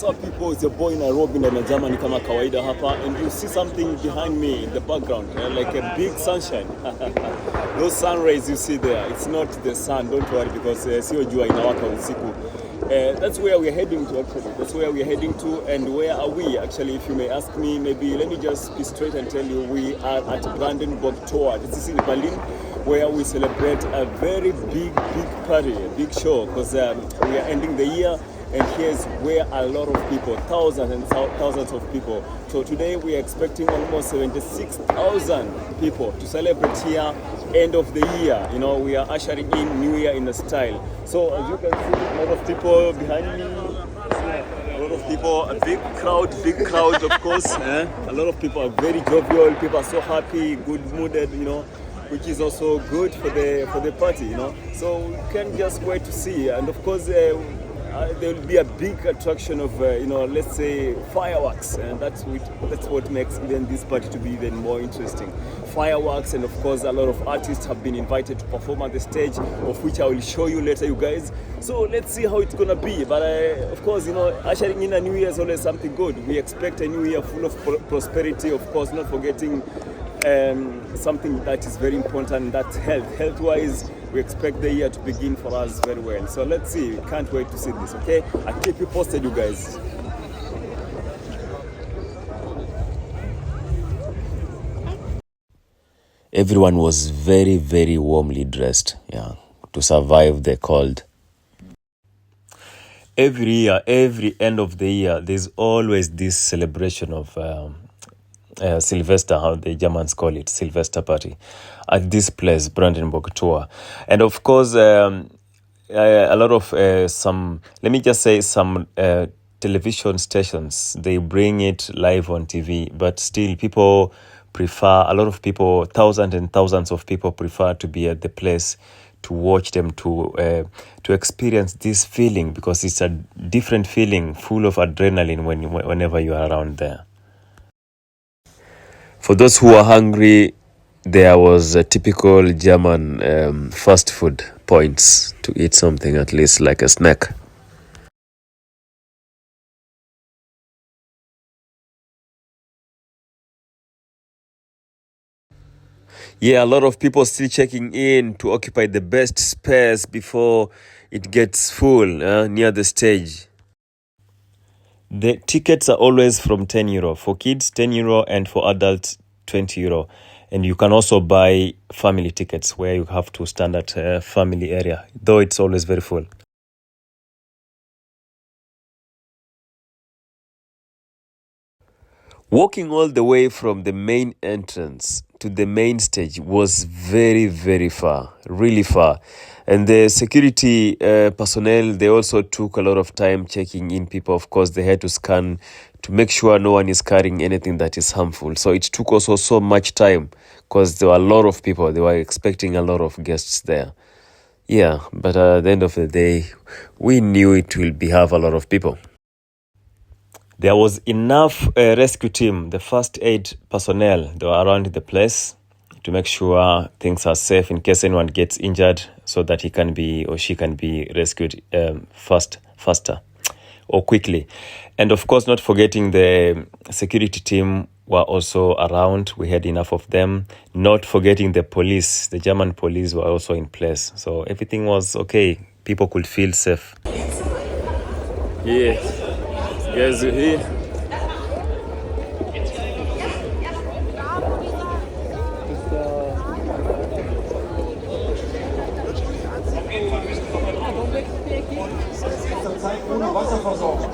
up people, it's your boy Nairobi na Germany kama kawaida hapa, and you see something behind me in the background, like a big sunshine. Those sun rays you see there, it's not the sun, don't worry, because sio jua inawaka usiku. That's where we're heading to actually. That's where we're heading to, and where are we actually? If you may ask me, maybe let me just be straight and tell you we are at Brandenburg tour. This is in Berlin, where we celebrate a very big party, a big show, because we are ending the year, and here's where a lot of people, thousands and thousands of people. So today we are expecting almost 76,000 people to celebrate here, end of the year. You know, we are ushering in New Year in a style. So as you can see, a lot of people behind me, a lot of people, a big crowd of course. A lot of people are very jovial, people are so happy, good-mooded, you know, which is also good for the party, you know. So we can't just wait to see, and of course there will be a big attraction of you know, let's say fireworks, and that's what makes even this party to be even more interesting. Fireworks, and of course a lot of artists have been invited to perform at the stage, of which I will show you later, you guys. So let's see how it's gonna be. But of course, you know, ushering in a new year is always something good. We expect a new year full of prosperity, of course, not forgetting something that is very important, that's health-wise. We expect the year to begin for us very well. So let's see, can't wait to see this, okay? I'll keep you posted, you guys. Everyone was very warmly dressed, to survive the cold. Every year, every end of the year, there's always this celebration of Sylvester, how the Germans call it, Sylvester party, at this place, Brandenburg tour. And of course, a lot of some television stations, they bring it live on TV, but still people prefer, a lot of people, thousands and thousands of people prefer to be at the place to watch them, to experience this feeling, because it's a different feeling, full of adrenaline whenever you are around there. For those who are hungry, there was a typical German fast food points to eat something, at least like a snack. Yeah, a lot of people still checking in to occupy the best space before it gets full near the stage. The tickets are always from €10. For kids, €10, and for adults, €20. And you can also buy family tickets where you have to stand at a family area, though it's always very full. Walking all the way from the main entrance to the main stage was very far, really far. And the security personnel, they also took a lot of time checking in people. Of course, they had to scan to make sure no one is carrying anything that is harmful. So it took also so much time because there were a lot of people. They were expecting a lot of guests there. Yeah, but at the end of the day, we knew it will have a lot of people. There was enough rescue team, the first aid personnel, they were around the place to make sure things are safe in case anyone gets injured, so that he can be or she can be rescued faster or quickly. And of course, not forgetting the security team were also around. We had enough of them. Not forgetting the police, the German police were also in place. So everything was okay. People could feel safe. Yeah, guys, here. Ohne Wasserversorgung.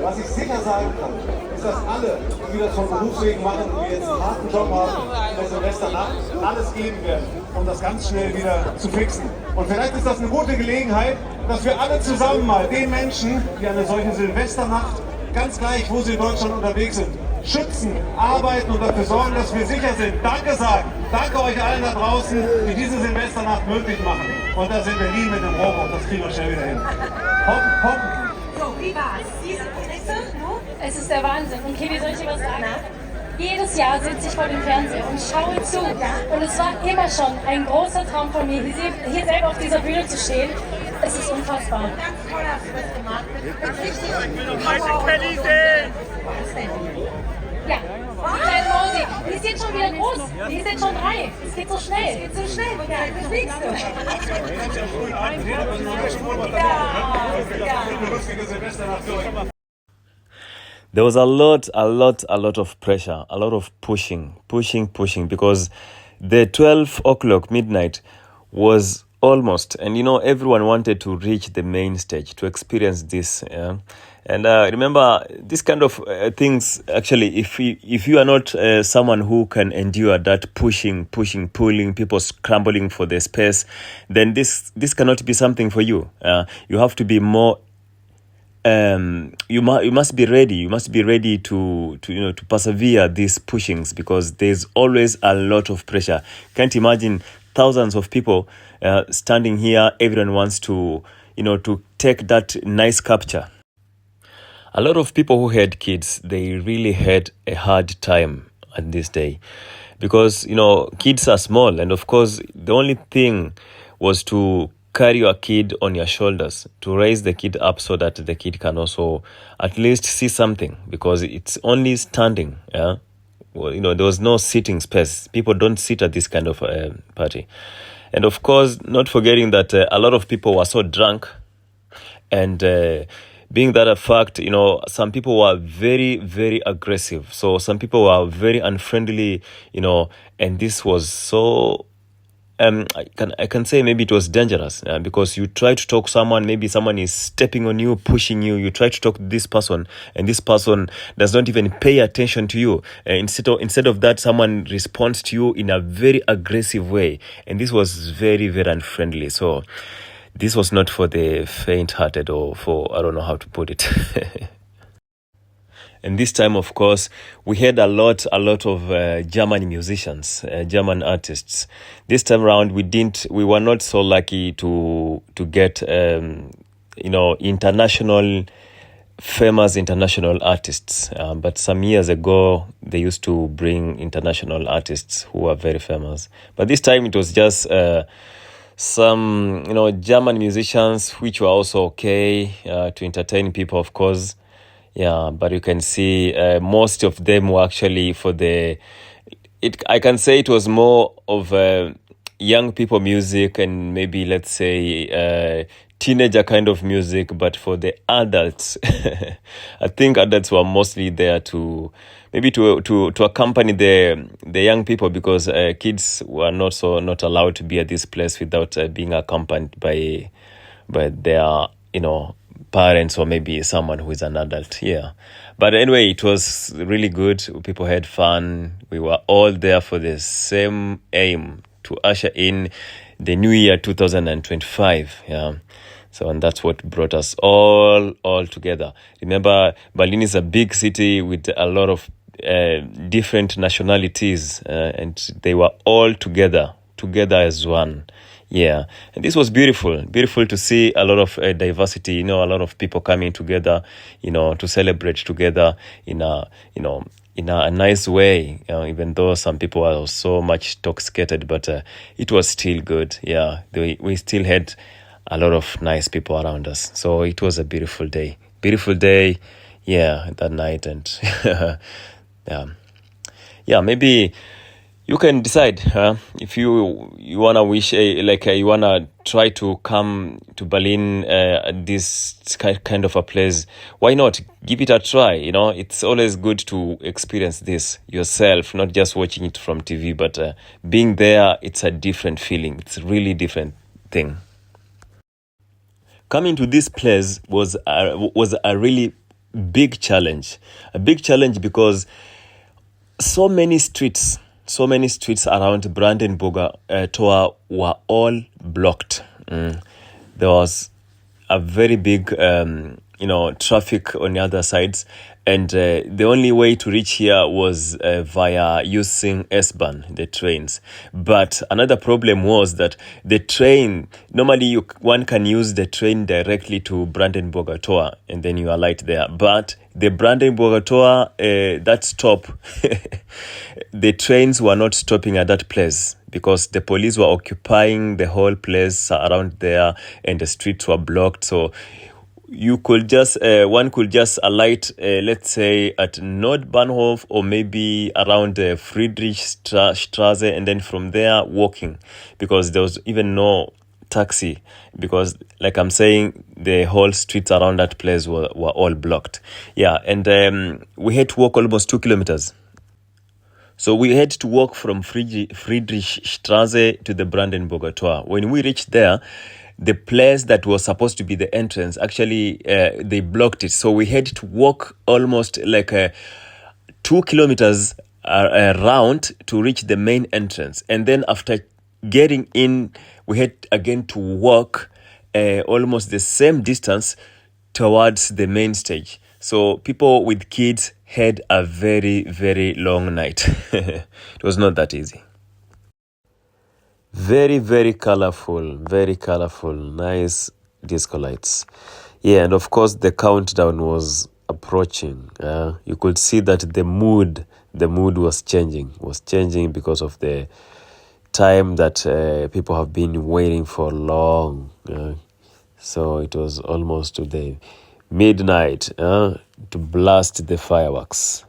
Was ich sicher sagen kann, ist, dass alle, die das von Berufswegen machen und die jetzt einen harten Job haben, in der Silvesternacht alles geben werden, um das ganz schnell wieder zu fixen. Und vielleicht ist das eine gute Gelegenheit, dass wir alle zusammen mal den Menschen, die eine solche Silvesternacht, ganz gleich, wo sie in Deutschland unterwegs sind, schützen, arbeiten und dafür sorgen, dass wir sicher sind. Danke sagen. Danke euch allen da draußen, die diese Silvesternacht möglich machen. Und da sind wir nie mit dem Robot, das kriegen wir schnell wieder hin. Hoppen. So, wie war's? Es ist der Wahnsinn. Okay, wie soll ich dir was sagen? Jedes Jahr sitze ich vor dem Fernseher und schaue zu. Und es war immer schon ein großer Traum von mir, hier selber auf dieser Bühne zu stehen Es ist unfassbar. Ja, die kleine Mausi, die ist jetzt schon wieder groß. Die ist jetzt schon 3. Es geht so schnell. Es geht so schnell. Ja, das fliegst du. Ja. There was a lot of pressure, a lot of pushing, because the 12 o'clock midnight was almost, and everyone wanted to reach the main stage to experience this. Yeah? And remember, this kind of things, actually, if you are not someone who can endure that pushing, pulling, people scrambling for the space, then this cannot be something for you. You have to be more. You must be ready. You must be ready to persevere these pushings, because there's always a lot of pressure. Can't imagine thousands of people standing here. Everyone wants to take that nice capture. A lot of people who had kids, they really had a hard time at this day, because kids are small, and of course the only thing was to carry your kid on your shoulders, to raise the kid up so that the kid can also at least see something, because it's only standing. Yeah, well, there was no sitting space. People don't sit at this kind of party. And of course, not forgetting that a lot of people were so drunk, and being that a fact, some people were very, very aggressive. So some people were very unfriendly, and this was so I can say maybe it was dangerous, because you try to talk to someone, maybe someone is stepping on you, pushing you. You try to talk to this person, and this person does not even pay attention to you. Instead of that, someone responds to you in a very aggressive way, and this was very, very unfriendly. So this was not for the faint-hearted, or for, I don't know how to put it. And this time, of course, we had a lot of German musicians, German artists. This time around, we were not so lucky to get, famous international artists. But some years ago, they used to bring international artists who were very famous. But this time, it was just some, German musicians, which were also okay to entertain people, of course. Yeah, but you can see most of them were actually I can say it was more of young people music, and maybe, let's say, teenager kind of music. But for the adults, I think adults were mostly there to accompany the young people, because kids were not allowed to be at this place without being accompanied by their, parents, or maybe someone who is an adult. Yeah, but anyway, it was really good. People had fun. We were all there for the same aim, to usher in the new year 2025. Yeah, so, and that's what brought us all together. Remember, Berlin is a big city with a lot of different nationalities, and they were all together as one. Yeah, and this was beautiful to see a lot of diversity, a lot of people coming together, to celebrate together in a nice way, even though some people were so much intoxicated, but it was still good. Yeah, we still had a lot of nice people around us. So it was a beautiful day. Yeah, that night. And yeah, maybe you can decide if you want to wish, you want to try to come to Berlin, this kind of a place. Why not? Give it a try. It's always good to experience this yourself, not just watching it from TV, but being there, it's a different feeling. It's a really different thing. Coming to this place was a really big challenge. A big challenge because so many streets around Brandenburg Tor were all blocked. There was a very big, traffic on the other sides, and the only way to reach here was via using S-Bahn, the trains. But another problem was that the train, normally one can use the train directly to Brandenburg Tor, and then you alight there. But the Brandenburg Tor, that stop, the trains were not stopping at that place. because the police were occupying the whole place around there, and the streets were blocked. So you could just one could just alight, let's say at Nordbahnhof, or maybe around Friedrichstraße, and then from there walking, because there was even no taxi, because like I'm saying, the whole streets around that place were all blocked. Yeah, and we had to walk almost 2 kilometers. So we had to walk from Friedrichstraße to the Brandenburger Tor. When we reached there, the place that was supposed to be the entrance, actually they blocked it. So we had to walk almost like 2 kilometers around to reach the main entrance. And then after getting in, we had again to walk almost the same distance towards the main stage. So people with kids had a very, very long night. It was not that easy. Very, very colorful, nice disco lights. Yeah, and of course the countdown was approaching. You could see that the mood was changing because of the time that people have been waiting for long. So it was almost to the midnight to blast the fireworks.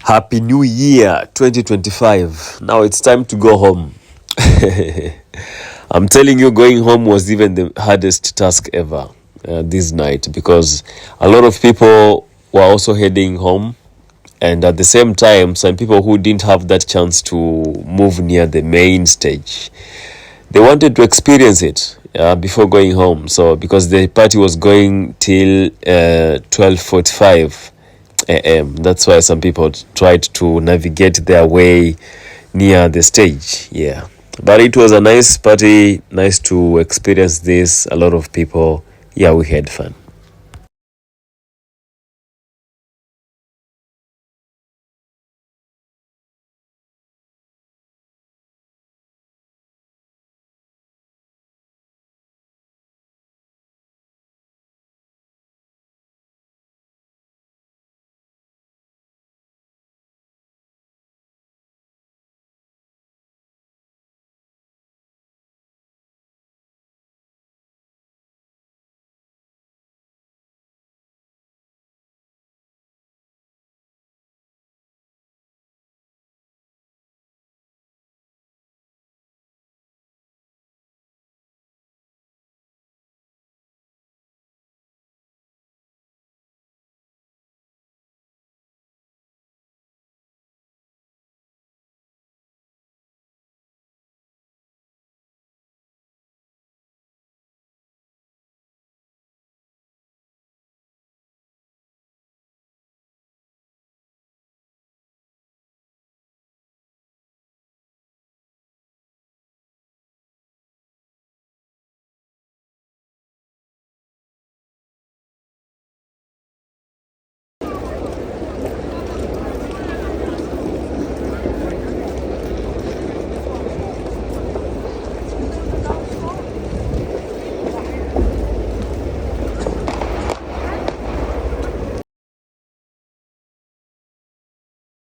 Happy New Year 2025. Now it's time to go home. I'm telling you, going home was even the hardest task ever this night, because a lot of people were also heading home, and at the same time, some people who didn't have that chance to move near the main stage, they wanted to experience it before going home. So because the party was going till 12:45 a.m. That's why some people tried to navigate their way near the stage. Yeah, but it was a nice party, nice to experience this. A lot of people, yeah, we had fun.